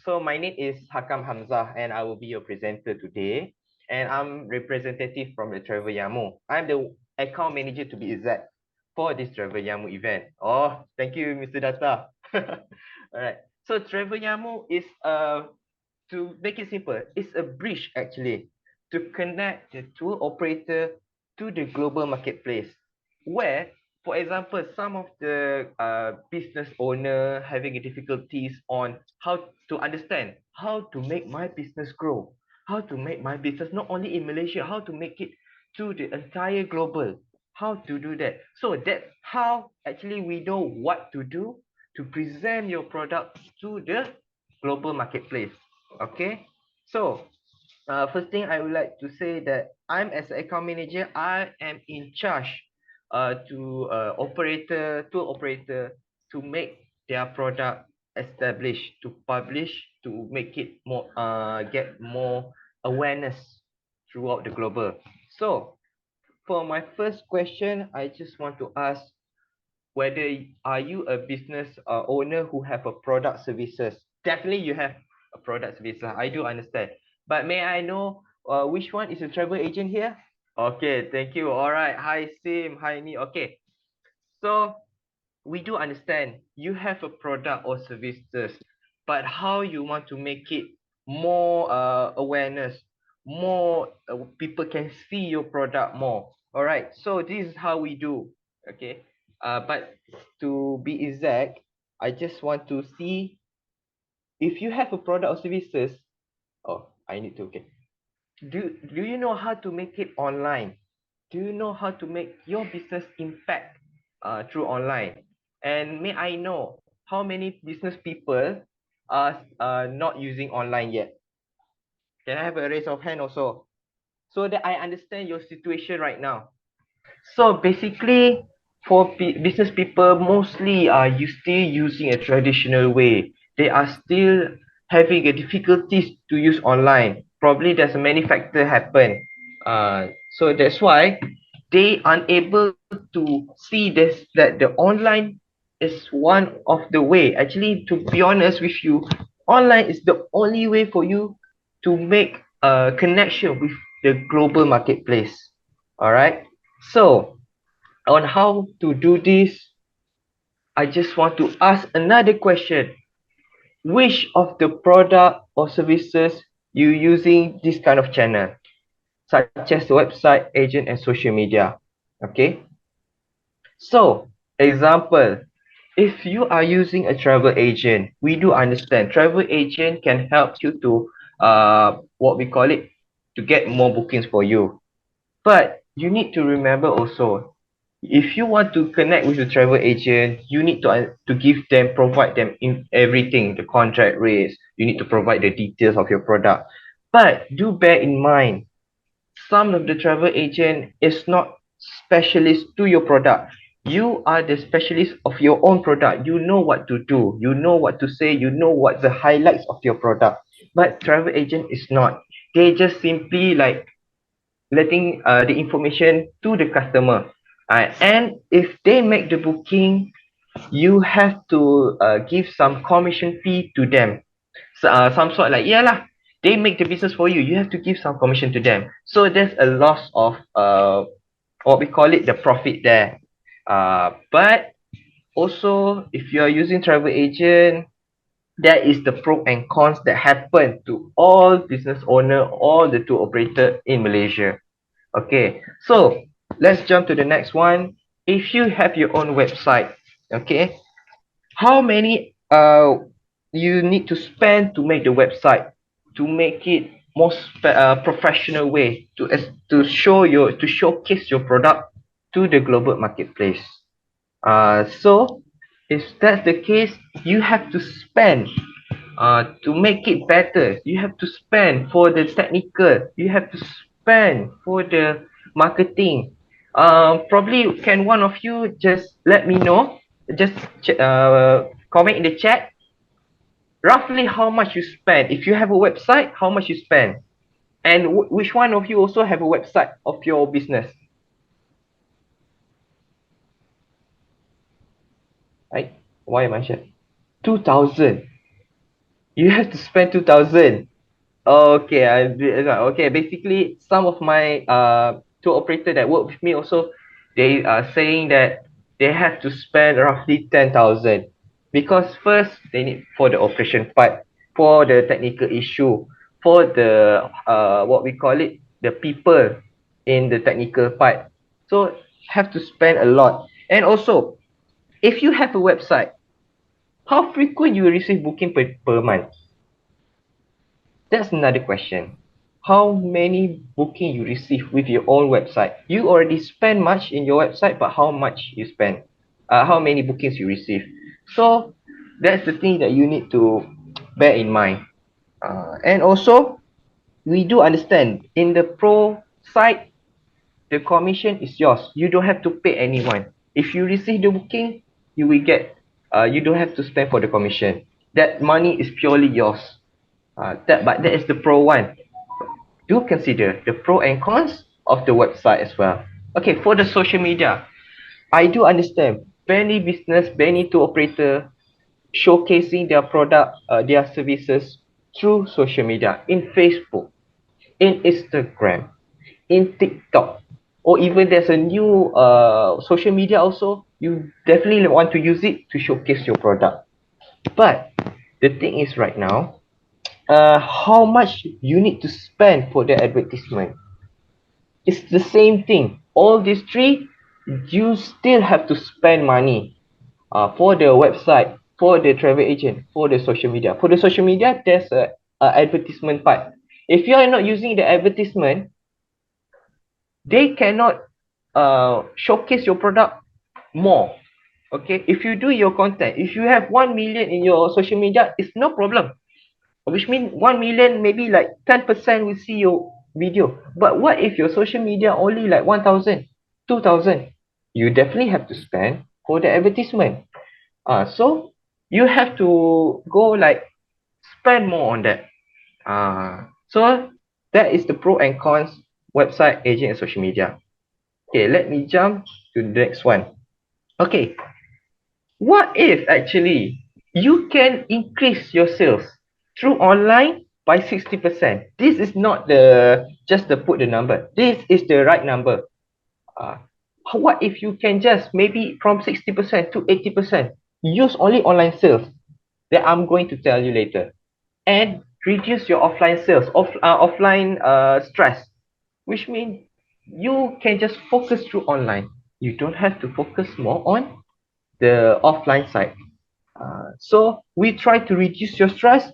So my name is Hakam Hamzah and I will be your presenter today. And I'm representative from the Travel Yamu. I'm the account manager to be exact for this Travel Yamu event. Oh, thank you, Mr. Data. All right. So Travel Yamu is to make it simple, it's a bridge actually to connect the tour operator to the global marketplace. Where, for example, some of the business owner having difficulties on how to understand how to make my business grow, how to make my business not only in Malaysia, how to make it to the entire global, how to do that. So that's how actually we know what to do to present your product to the global marketplace. Okay, so first thing I would like to say that I'm as an account manager, I am in charge to tour operator to make their product established, to publish, to make it more get more awareness throughout the global. So for my first question, I just want to ask whether are you a business owner who have a product services. Definitely you have a product service. I do understand. But may I know which one is a travel agent here? Okay, thank you. All right. Hi, Sim. Hi, me. Okay. So we do understand you have a product or services, but how you want to make it more awareness, more people can see your product more. All right. So this is how we do. Okay. But to be exact, I just want to see if you have a product or services. Oh, I need to. Okay. Do you know how to make it online? Do you know how to make your business impact through online? And may I know how many business people are not using online yet? Can I have a raise of hand also? So that I understand your situation right now. So basically, for business people, mostly are you still using a traditional way. They are still having a difficulties to use online. Probably there's a many factor happen. So that's why they unable to see this that the online is one of the way. Actually, to be honest with you, online is the only way for you to make a connection with the global marketplace. All right. So, on how to do this, I just want to ask another question. Which of the product or services you using this kind of channel, such as the website, agent, and social media? Okay. So, example, if you are using a travel agent, we do understand travel agent can help you to what we call it to get more bookings for you. But you need to remember also, if you want to connect with the travel agent, you need to give them, provide them in everything, the contract rates. You need to provide the details of your product. But do bear in mind, some of the travel agent is not specialist to your product. You are the specialist of your own product. You know what to do. You know what to say. You know what the highlights of your product. But travel agent is not. They just simply like letting the information to the customer. And if they make the booking, you have to give some commission fee to them. So, some sort like, yeah lah, they make the business for you. You have to give some commission to them. So there's a loss of what we call it the profit there. But also, if you are using travel agent, that is the pro and cons that happen to all business owner, all the tour operator in Malaysia. Okay, so let's jump to the next one. If you have your own website, okay, how many you need to spend to make the website, to make it more professional way to showcase your product to the global marketplace. So if that's the case, you have to spend to make it better. You have to spend for the technical. You have to spend for the marketing. Probably can one of you just let me know? Just comment in the chat. Roughly how much you spend. If you have a website, how much you spend, and which one of you also have a website of your business? Right? Why am I sure? 2,000. You have to spend 2,000. Okay, okay. Basically, some of my tour operator that work with me also, they are saying that they have to spend roughly 10,000 because first they need for the operation part, for the technical issue, for the what we call it, the people in the technical part. So have to spend a lot. And also, if you have a website, how frequent you will receive booking per month? That's another question. How many booking you receive with your own website? You already spend much in your website, but how much you spend? How many bookings you receive? So that's the thing that you need to bear in mind. And also, we do understand in the pro side, the commission is yours. You don't have to pay anyone. If you receive the booking, you will get. You don't have to spend for the commission. That money is purely yours. But that is the pro one. Do consider the pro and cons of the website as well. Okay, for the social media, I do understand many business, many tour operator showcasing their product, their services through social media in Facebook, in Instagram, in TikTok, or even there's a new social media also. You definitely want to use it to showcase your product. But the thing is right now, how much you need to spend for the advertisement? It's the same thing. All these three, you still have to spend money for the website, for the travel agent, for the social media. For the social media, there's a advertisement part. If you are not using the advertisement, they cannot showcase your product more. Okay, if you do your content, if you have 1 million in your social media, it's no problem. Which means 1 million, maybe like 10% will see your video. But what if your social media only like 1,000, 2,000? You definitely have to spend for the advertisement. So you have to go like spend more on that. So that is the pro and cons website, agent, and social media. Okay, let me jump to the next one. Okay, what if actually you can increase your sales through online by 60%? This is not the just the put the number. This is the right number. Uh, what if you can just maybe from 60% to 80% use only online sales that I'm going to tell you later and reduce your offline sales, offline stress, which means you can just focus through online. You don't have to focus more on the offline side. So we try to reduce your stress,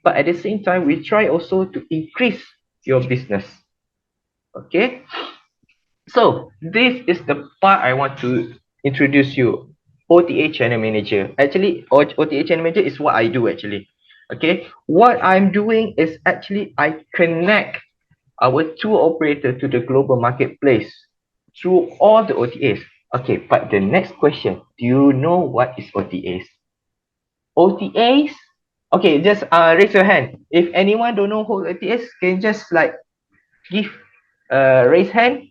but at the same time, we try also to increase your business. Okay. So this is the part I want to introduce you. OTA channel manager. Actually, OTA channel manager is what I do actually. Okay. What I'm doing is actually I connect our tour operator to the global marketplace through all the OTAs. Okay, but the next question, do you know what is OTAs? OTAs. Okay, just raise your hand. If anyone don't know who OTAs, can just like give raise hand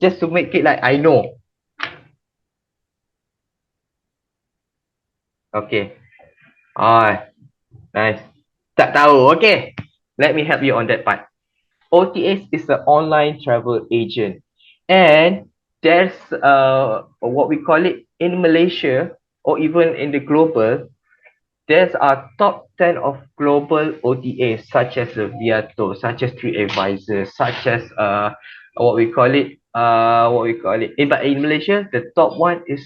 just to make it like I know. Okay. Ah, nice. Tak tahu. Okay. Let me help you on that part. OTAs is an online travel agent, and there's what we call it in Malaysia or even in the global. There's a top 10 of global OTAs such as Viato, such as TripAdvisor, such as but in Malaysia, the top one is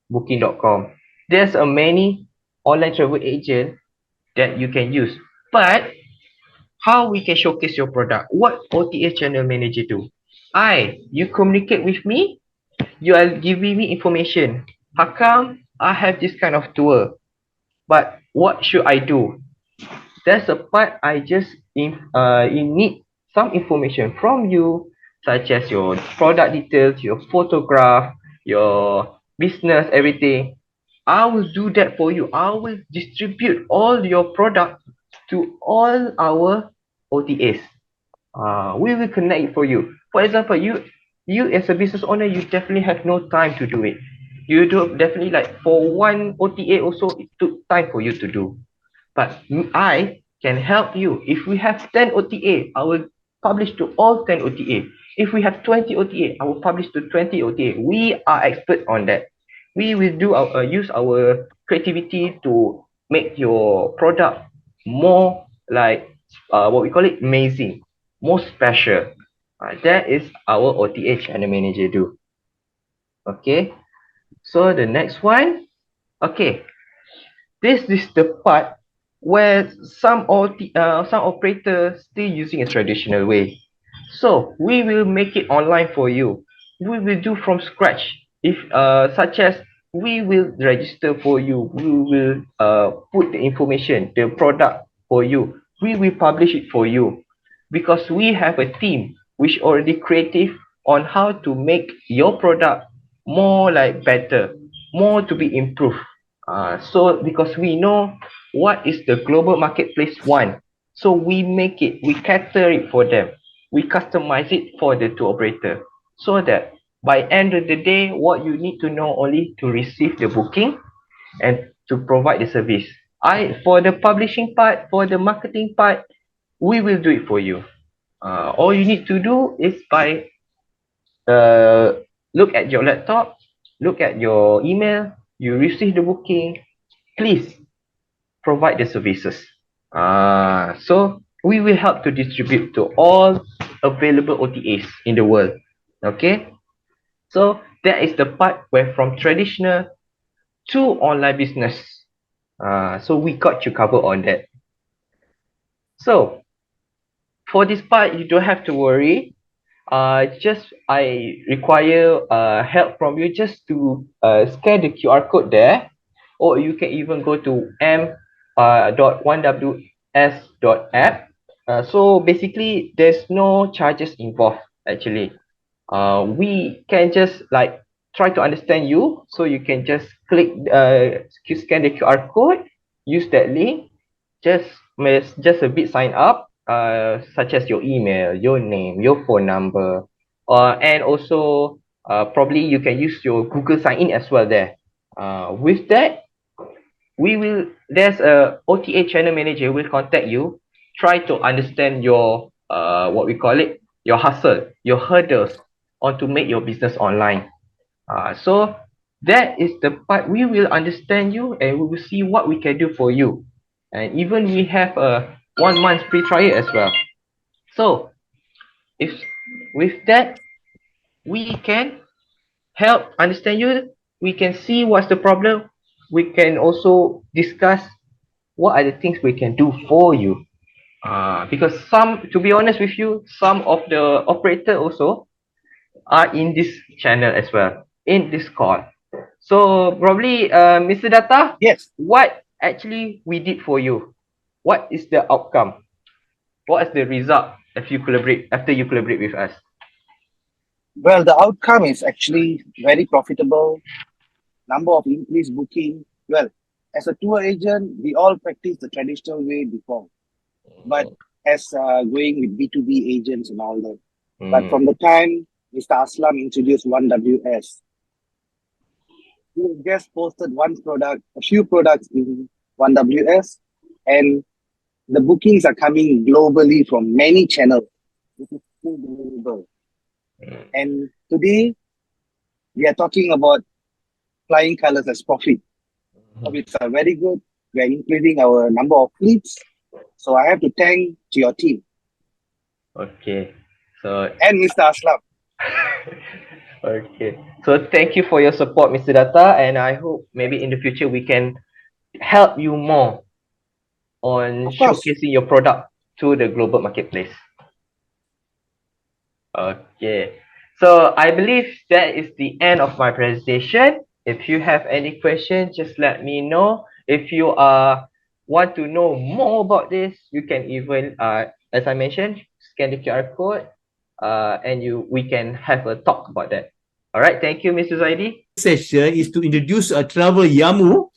Booking.com. There's a many online travel agent that you can use. But how we can showcase your product? What OTA channel manager do? You communicate with me, you are giving me information. How come I have this kind of tour? But what should I do? That's a part I just you need some information from you, such as your product details, your photograph, your business, everything. I will do that for you. I will distribute all your product to all our OTAs. We will connect it for you. For example, you as a business owner, you definitely have no time to do it. You do definitely like for one OTA also it took time for you to do. But I can help you. If we have 10 OTA, I will publish to all 10 OTA. If we have 20 OTA, I will publish to 20 OTA. We are expert on that. We will do use our creativity to make your product more like what we call it amazing, more special. That is our OTA channel manager do. Okay. So the next one. Okay. This is the part where some operators still using a traditional way. So we will make it online for you. We will do from scratch. If such as we will register for you, we will put the information, the product for you. We will publish it for you because we have a team which already creative on how to make your product more like better, more to be improved. So because we know what is the global marketplace want, so we make it, we cater it for them, we customize it for the tour operator, so that by end of the day, what you need to know only to receive the booking and to provide the service. For the publishing part, for the marketing part, we will do it for you. All you need to do is by look at your laptop, look at your email, you receive the booking, please provide the services. So we will help to distribute to all available OTAs in the world. Okay, so that is the part where from traditional to online business. So we got you covered on that. So for this part, you don't have to worry. Just I require help from you just to scan the QR code there, or you can even go to m.1ws.app. So basically, there's no charges involved actually. We can just like try to understand you, so you can just click scan the QR code, use that link, just a bit sign up, such as your email, your name, your phone number, and also probably you can use your Google sign in as well there. With that, there's a OTA channel manager will contact you, try to understand your what we call it, your hustle, your hurdles on to make your business online. So that is the part we will understand you and we will see what we can do for you. And even we have a 1 month free trial as well. So if with that we can help understand you, we can see what's the problem, we can also discuss what are the things we can do for you. Because some, to be honest with you, some of the operator also are in this channel as well, in this call. So probably Mr. Data, Yes. what actually we did for you? What is the outcome? What is the result if you collaborate after you collaborate with us? Well, the outcome is actually very profitable. Number of increased booking. Well, as a tour agent, we all practice the traditional way before, but as going with B2B agents and all that. But from the time Mr. Aslam introduced 1WS, he just posted one product, a few products in 1WS, and the bookings are coming globally from many channels. This is unbelievable. And today, we are talking about flying colors as profit. Profits are very good. We are increasing our number of fleets. So I have to thank to your team. Okay. So And Mr. Aslam. okay. So thank you for your support, Mr. Data, and I hope maybe in the future we can help you more on Of course. showcasing your product to the global marketplace. Okay. So I believe that is the end of my presentation. If you have any questions, just let me know. If you want to know more about this, you can even as I mentioned, scan the QR code and we can have a talk about that. All right, thank you, Mr. Zaidi. Session is to introduce a Travel Yamu.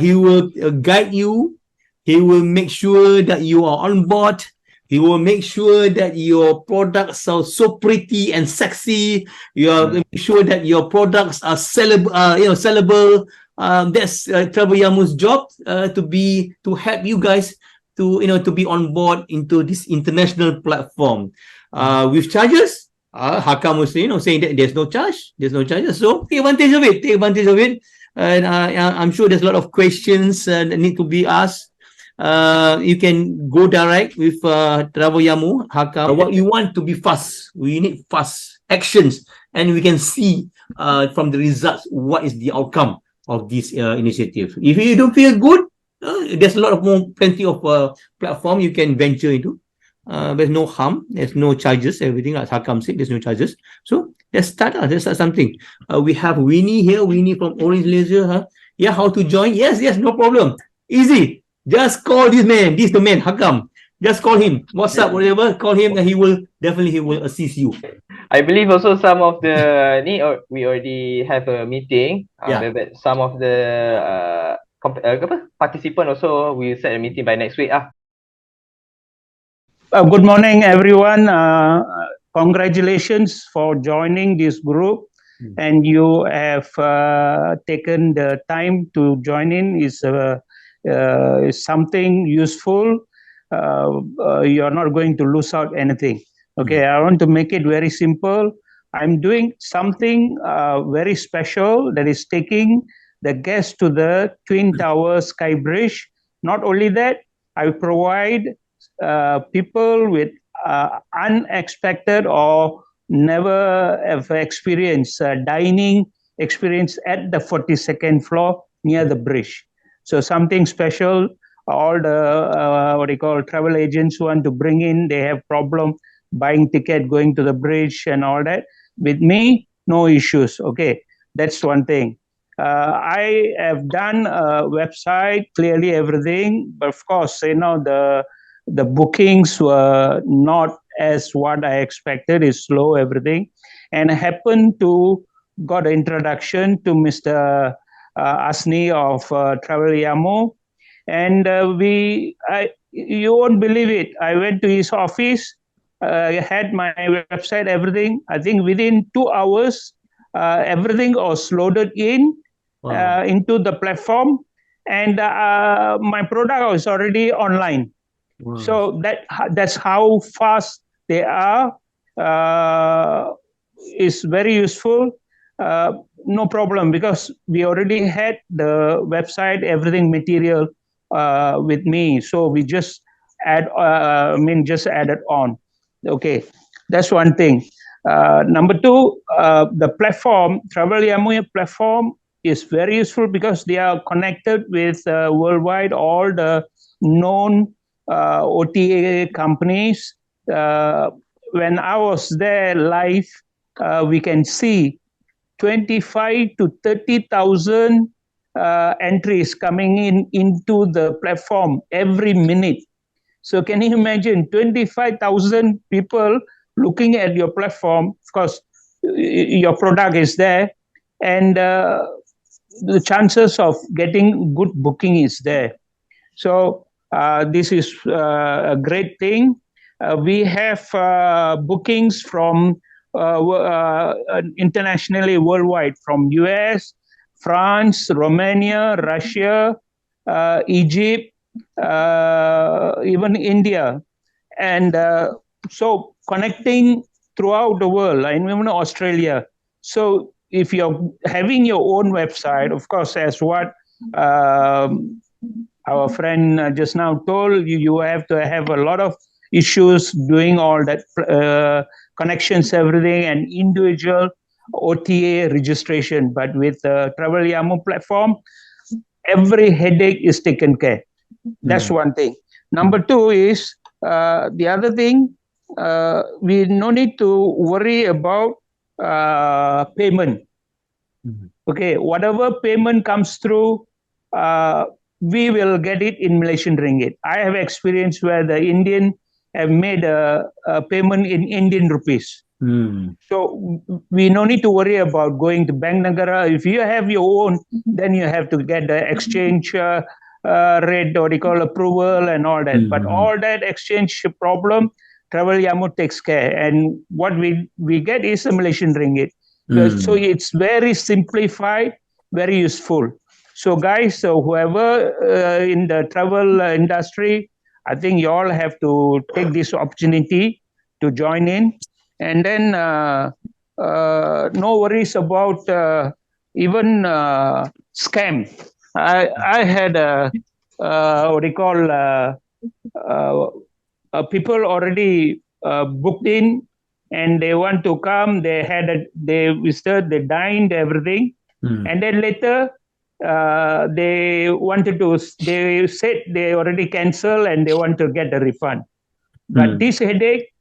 He will guide you. He will make sure that you are on board. He will make sure that your products are so pretty and sexy. You are make sure that your products are sellable, That's Travel Yamu's job to help you guys to be on board into this international platform. With charges, Hakam was saying that there's no charges. So take advantage of it. And I'm sure there's a lot of questions that need to be asked. You can go direct with Travel Yamu, Hakam. What you want to be fast, we need fast actions, and we can see from the results what is the outcome of this initiative. If you don't feel good, there's a lot of plenty of platform you can venture into. There's no harm, there's no charges, everything like Hakam said, there's no charges. So let's start something. We have Winnie here, Winnie from Orange Laser. Yeah, how to join? Yes, no problem. Easy. Just call this man, the man, Hakam. Just call him. WhatsApp, whatever, call him and he will assist you. I believe also some of the we already have a meeting. But some of the participant also will set a meeting by next week. Good morning, everyone. Congratulations for joining this group, and you have taken the time to join in. Is something useful. You're not going to lose out anything. Okay, I want to make it very simple. I'm doing something very special, that is taking the guests to the Twin Tower Sky Bridge. Not only that, I provide people with unexpected or never have experienced dining experience at the 42nd floor near the bridge. So something special. All the travel agents who want to bring in, they have problem buying ticket, going to the bridge and all that. With me, no issues. Okay, that's one thing. I have done a website, clearly everything, but of course, the bookings were not as what I expected. It's slow, everything. And I happened to got an introduction to Mr. Asni of Travel Yamu. And you won't believe it. I went to his office, had my website, everything. I think within 2 hours, everything was loaded into the platform. And my product was already online. Wow. So that's how fast they are. It's very useful. No problem, because we already had the website, everything material with me. So we just added on. Okay, that's one thing. Number two, the platform, Travel Yamu platform, is very useful because they are connected with worldwide all the known OTA companies. When I was there live, we can see 25 to 30,000 entries coming into the platform every minute. So can you imagine 25,000 people looking at your platform? Of course, your product is there, and the chances of getting good booking is there. So this is a great thing. We have bookings from internationally, worldwide, from US, France, Romania, Russia, Egypt, even India. And so connecting throughout the world, and even Australia. So if you're having your own website, of course, as what our friend just now told you, you have to have a lot of issues doing all that connections, everything, and individual OTA registration. But with the Travel Yamu platform, every headache is taken care. That's one thing. Number two is the other thing, we no need to worry about payment. Okay, whatever payment comes through, we will get it in Malaysian ringgit. I have experience where the Indian have made a payment in Indian rupees. So we no need to worry about going to Bank Negara. If you have your own, then you have to get the exchange rate, or they call approval and all that. But all that exchange problem, Travel Yamu takes care. And what we get is a Malaysian ringgit. So it's very simplified, very useful. So, guys, whoever in the travel industry, I think you all have to take this opportunity to join in. And then no worries about even scam. I had what they call people already booked in, and they want to come. They visited, they dined, everything, and then later they said they already cancelled and they want to get the refund. But this headache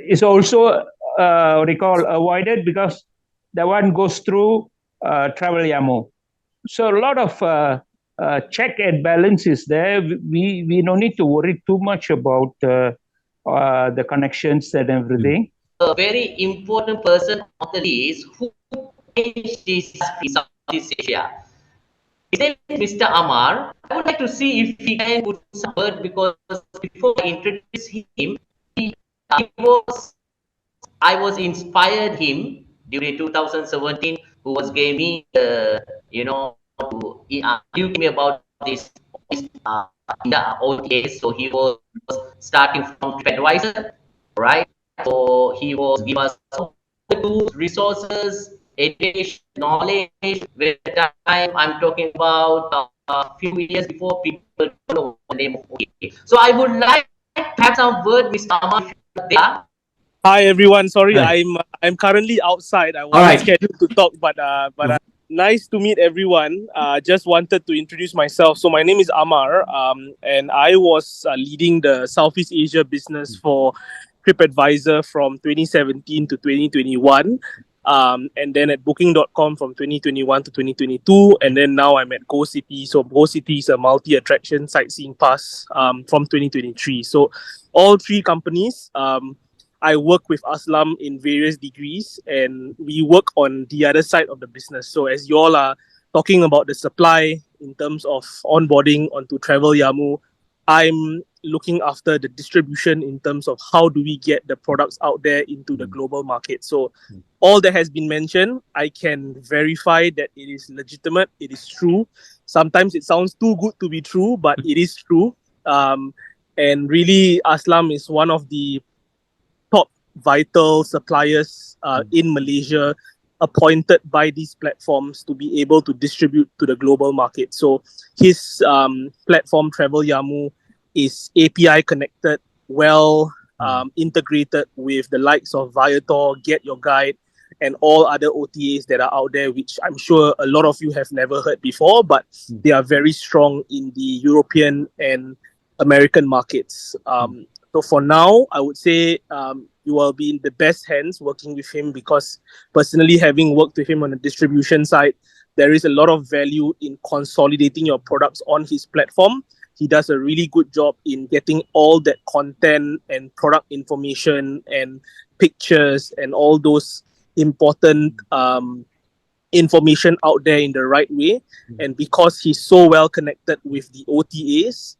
is also avoided because the one goes through Travel Yamu. So a lot of check and balance is there. We don't need to worry too much about the connections and everything. A very important person on the list who changed this in Southeast Asia. His name is Mr. Amar. I would like to see if he can put some word, because before I introduce him, I was inspired him during 2017, who was gave me you gave me about this the OTAs. So he was starting from TripAdvisor, right? So he was give us all the tools, resources, education, knowledge. With the time I'm talking about a few years before, people don't know the name of OTA. So I would like to have some word with Amar there. Hi everyone. Sorry, Hi. I'm currently outside. I All wasn't right. scheduled to talk, but nice to meet everyone. Just wanted to introduce myself. So my name is Amar, and I was leading the Southeast Asia business for TripAdvisor from 2017 to 2021. And then at Booking.com from 2021 to 2022, and then now I'm at GoCity. So GoCity is a multi-attraction sightseeing pass from 2023. So all three companies. I work with Aslam in various degrees, and we work on the other side of the business. So as you all are talking about the supply in terms of onboarding onto Travel Yamu, I'm looking after the distribution in terms of how do we get the products out there into the global market. So all that has been mentioned, I can verify that it is legitimate, it is true. Sometimes it sounds too good to be true, but it is true. And really, Aslam is one of the top vital suppliers in Malaysia, appointed by these platforms to be able to distribute to the global market. So his platform, Travel Yamu, is API connected, well integrated with the likes of Viator, Get Your Guide, and all other OTAs that are out there, which I'm sure a lot of you have never heard before, but they are very strong in the European and American markets. So for now, I would say you will be in the best hands working with him, because personally, having worked with him on the distribution side, there is a lot of value in consolidating your products on his platform. He does a really good job in getting all that content and product information and pictures and all those important information out there in the right way. And because he's so well connected with the OTAs,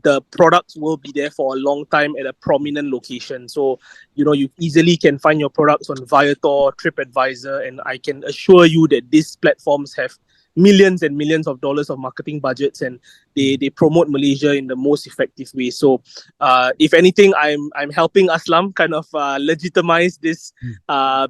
the products will be there for a long time at a prominent location. So, you easily can find your products on Viator, TripAdvisor, and I can assure you that these platforms have millions and millions of dollars of marketing budgets, and they promote Malaysia in the most effective way. So if anything, I'm helping Aslam kind of legitimize this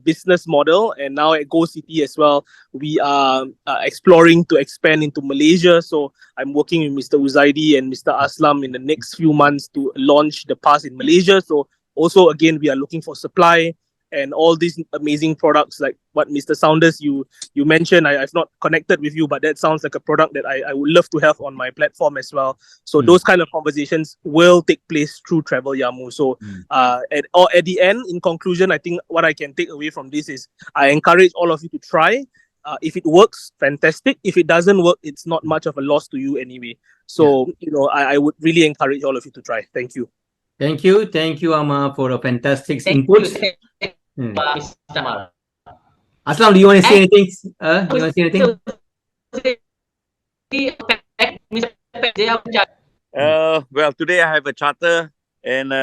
business model. And now at GoCity as well, we are exploring to expand into Malaysia. So I'm working with Mr. Uzaidi and Mr. Aslam in the next few months to launch the pass in Malaysia. So also, again, we are looking for supply and all these amazing products like what Mr. Saunders you mentioned. I've not connected with you, but that sounds like a product that I would love to have on my platform as well. So those kind of conversations will take place through Travel Yamu. So at the end, in conclusion, I think what I can take away from this is I encourage all of you to try. If it works, fantastic. If it doesn't work, it's not much of a loss to you anyway. So, I would really encourage all of you to try. Thank you. Thank you, Amma, for a fantastic Thank input. you, Mr. Amar. Aslam, do you want to say anything? Do you want to say anything? Well, today I have a charter, and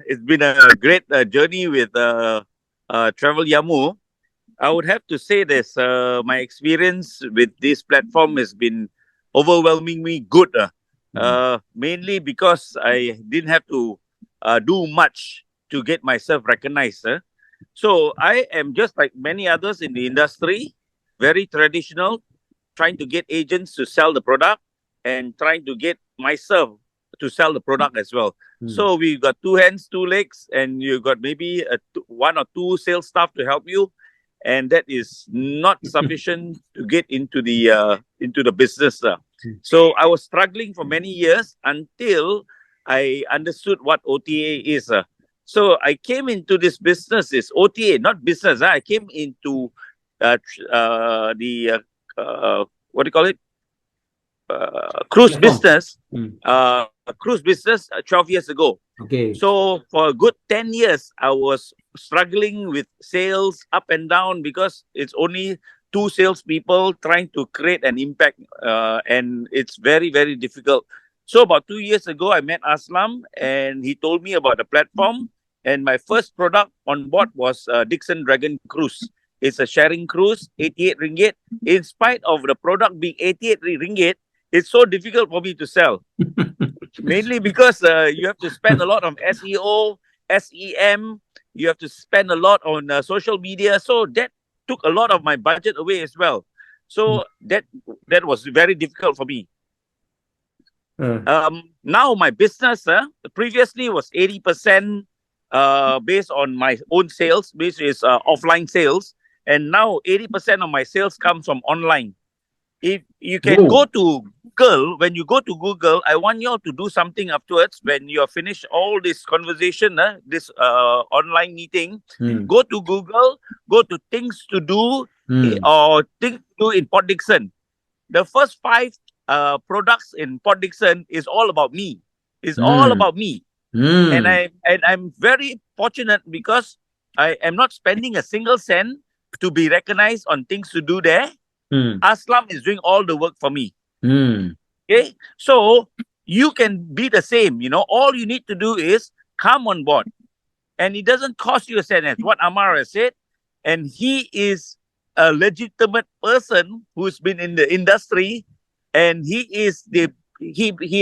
it's been a great journey with Travel Yamu. I would have to say this. My experience with this platform has been overwhelmingly good. Mainly because I didn't have to do much to get myself recognized. So I am just like many others in the industry, very traditional, trying to get agents to sell the product and trying to get myself to sell the product as well. So we've got two hands, two legs, and you got maybe one or two sales staff to help you, and that is not sufficient to get into the business. So I was struggling for many years until I understood what OTA is. So I came into this business, is OTA, not business. I came into the what do you call it? Cruise Platform. business. Cruise business 12 years ago. Okay. So for a good 10 years, I was struggling with sales up and down because it's only two salespeople trying to create an impact, and it's very, very difficult. So about 2 years ago, I met Aslam, and he told me about the platform. And my first product on board was Dixon Dragon Cruise. It's a sharing cruise, 88 ringgit. In spite of the product being 88 ringgit, it's so difficult for me to sell. Mainly because you have to spend a lot on SEO, SEM. You have to spend a lot on social media. So that took a lot of my budget away as well. So that was very difficult for me. Now my business previously was 80% based on my own sales, which is offline sales. And now 80% of my sales comes from online. If you can go to Google, when you go to Google, I want you all to do something afterwards. When you have finished all this conversation, this online meeting, go to Google, go to things to do or things to do in Port Dickson. The first 5 products in Port Dickson is all about me. It's all about me. And I'm very fortunate because I am not spending a single cent to be recognized on things to do there. Aslam is doing all the work for me. Okay, so you can be the same. All you need to do is come on board, and it doesn't cost you a cent. As what Amar has said, and he is a legitimate person who's been in the industry, and he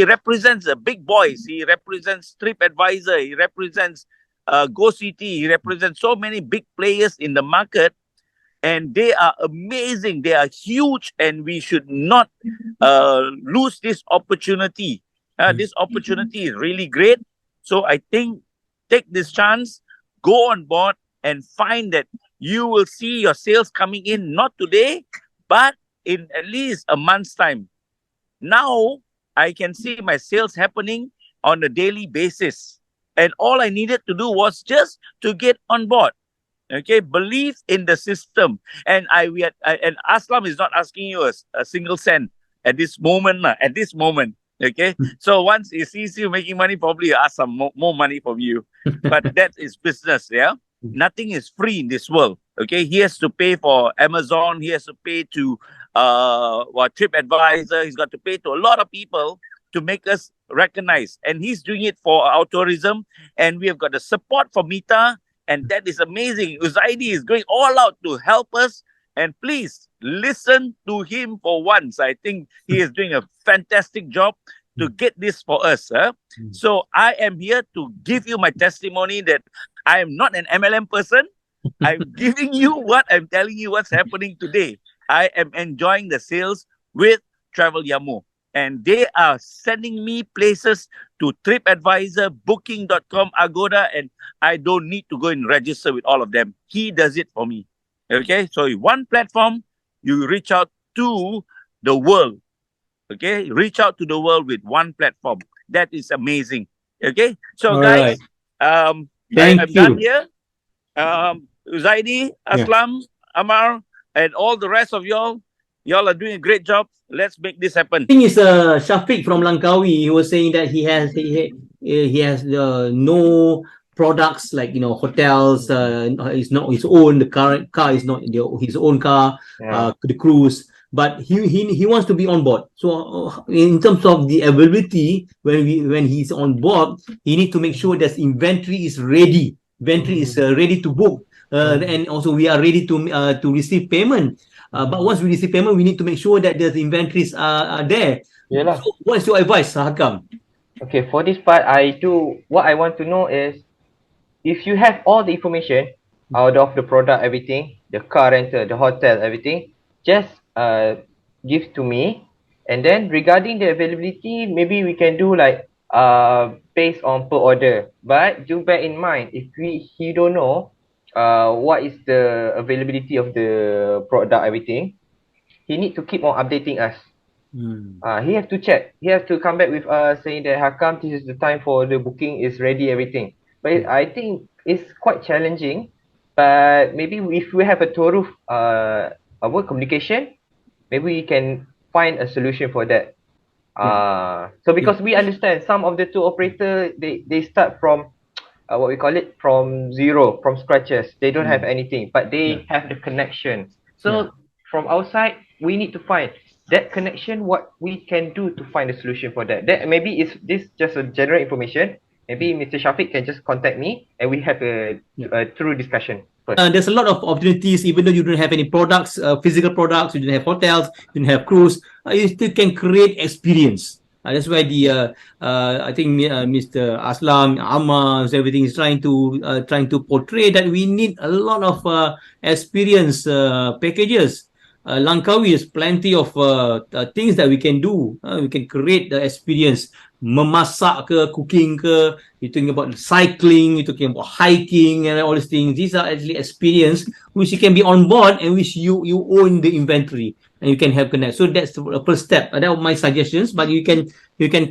represents the big boys. He represents TripAdvisor. He represents GoCity. He represents so many big players in the market. And they are amazing. They are huge, and we should not lose this opportunity. This opportunity is really great. So I think take this chance, go on board, and find that you will see your sales coming in, not today, but in at least a month's time. Now, I can see my sales happening on a daily basis. And all I needed to do was just to get on board. Okay, believe in the system, and and Aslam is not asking you a single cent at this moment. Okay, so once he sees you making money, probably he'll ask some more money from you. But that is business. Yeah, nothing is free in this world. Okay, he has to pay for Amazon. He has to pay to TripAdvisor. He's got to pay to a lot of people to make us recognize, and he's doing it for our tourism. And we have got the support from Mita. And that is amazing. Uzaidi is going all out to help us. And please listen to him for once. I think he is doing a fantastic job to get this for us. So I am here to give you my testimony that I am not an MLM person. I'm giving you what I'm telling you what's happening today. I am enjoying the sales with Travel Yamu. And they are sending me places to TripAdvisor, Booking.com, Agoda, and I don't need to go and register with all of them. He does it for me. Okay, so one platform, you reach out to the world. Okay, reach out to the world with one platform. That is amazing. Okay, so All guys, right. I'm done here. Zaidi, Aslam, Amar, and all the rest of y'all are doing a great job. Let's make this happen. I think it's Shafiq from Langkawi. He was saying that he has no products like hotels. It's not his own. The current car is not his own car. The cruise, but he wants to be on board. So in terms of the availability, when he's on board, he need to make sure that inventory is ready. Inventory is ready to book. and also we are ready to receive payment. But once we receive payment, we need to make sure that the inventories are there. Yalah. So what's your advice, Hakam? Okay, for this part, what I want to know is, if you have all the information out of the product, everything, the car rental, the hotel, everything, just give to me. And then regarding the availability, maybe we can do like based on per order. But do bear in mind, if he don't know what is the availability of the product, everything, he need to keep on updating us. He have to check. He have to come back with us saying that, how come this is the time for the booking is ready, everything. But I think it's quite challenging. But maybe if we have a thorough our communication, maybe we can find a solution for that. So because we understand some of the tour operator, they start from what we call it, from zero, from scratches. They don't have anything, but they have the connection. So from our side, we need to find that connection, what we can do to find a solution for that. That maybe is this just a general information. Maybe Mr. Shafiq can just contact me and we have a true discussion first. There's a lot of opportunities, even though you don't have any products, physical products, you don't have hotels, you don't have cruise, you still can create experience. That's why I think Mr. Aslam, Amas, everything is trying to portray that we need a lot of experience packages. Langkawi is plenty of things that we can do. We can create the experience. Memasak ke, cooking ke, you're talking about cycling, you're talking about hiking and all these things. These are actually experience which you can be on board and which you own the inventory and you can have connect. So that's the first step. That are my suggestions. But you can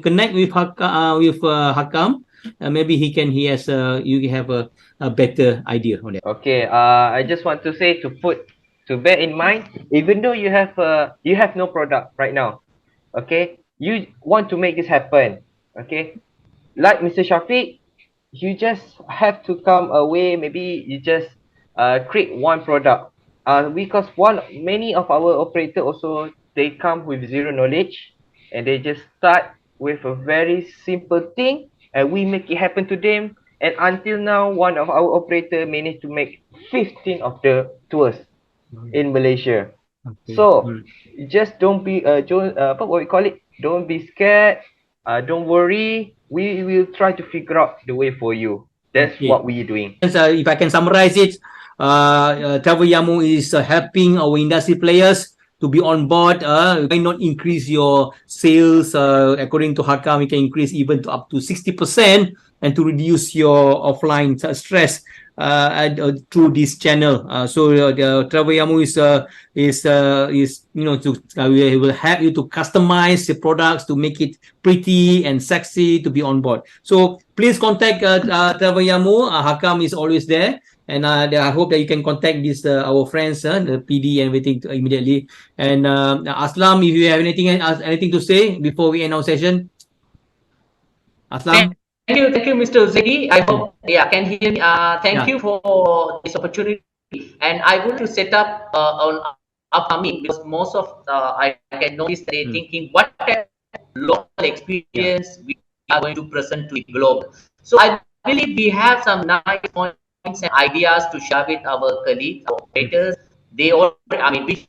connect with Hakam. Maybe you have a better idea on that. Okay. I just want to say to bear in mind, even though you have no product right now, okay, you want to make this happen, okay, like Mr. Shafiq, you just have to come away, maybe you just create one product, because many of our operator also, they come with zero knowledge and they just start with a very simple thing and we make it happen to them, and until now one of our operator managed to make 15 of the tours in Malaysia. So just don't be what we call it, don't be scared, don't worry, we will try to figure out the way for you. That's what we're doing. If I can summarize it, Travel Yamu is helping our industry players to be on board. Why not increase your sales? According to Hakam, we can increase even to up to 60% and to reduce your offline stress through this channel. So the Travel Yamu is we will help you to customize the products to make it pretty and sexy to be on board. So please contact Travel Yamu. Hakam is always there. And I hope that you can contact our friends, the PD and everything immediately. And Aslam, if you have anything to say before we end our session, Aslam. Thank you, Mr. Zedi. I hope can hear me. Thank you for this opportunity. And I want to set up on upcoming, because most of I can notice they thinking what type of local experience we are going to present to the globe. So I believe we have some nice points and ideas to share with our colleagues, our operators. They all, think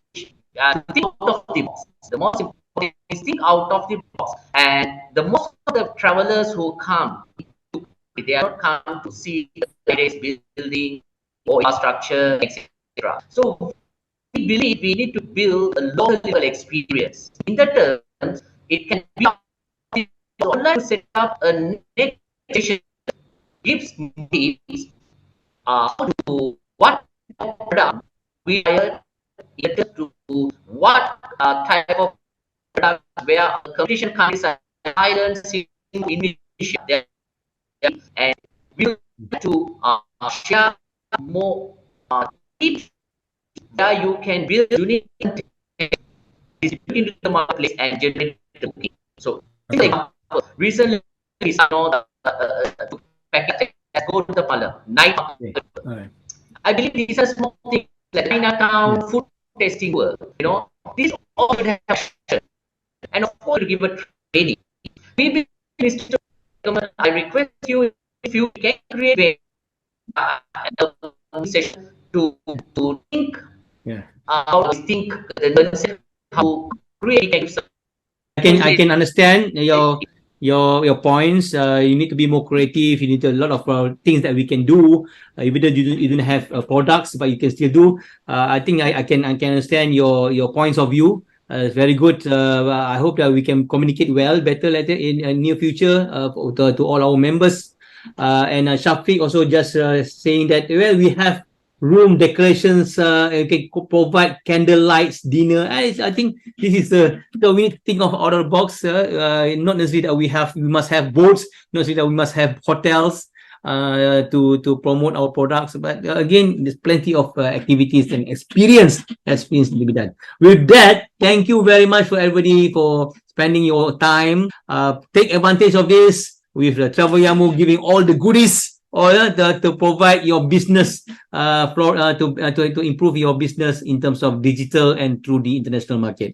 out of the box. The most important is think out of the box. And the most of the travelers who come, they are not come to see the latest building or infrastructure, etc. So we believe we need to build a local experience. In that terms, it can be online to set up a net station gives me to what product we are to what type of product where competition countries are islands in Indonesia, and we would like to share more tips that you can build unique into the marketplace and generate the booking. So, for example, recently we saw the package that go to the parlor, night. I believe these are small things like line account, food tasting work. These all have action. And of course, to give a training. Maybe, Mr. I request you, if you can create a session to think Yeah. how to think how create I can understand your points. You need to be more creative. You need a lot of things that we can do. Even though you don't have products, but you can still do. I think I can understand your points of view. It's very good. I hope that we can communicate well, better later in near future to all our members. And Shafiq also just saying that well we have room decorations. Can provide candle lights, dinner. I think this is so we need to think of out of the box. Not necessarily that we must have boats, not necessarily that we must have hotels to promote our products. But again, there's plenty of activities and experience to be done. With that, thank you very much for everybody for spending your time. Take advantage of this with the Travel Yamu giving all the goodies or to provide your business to improve your business in terms of digital and through the international market.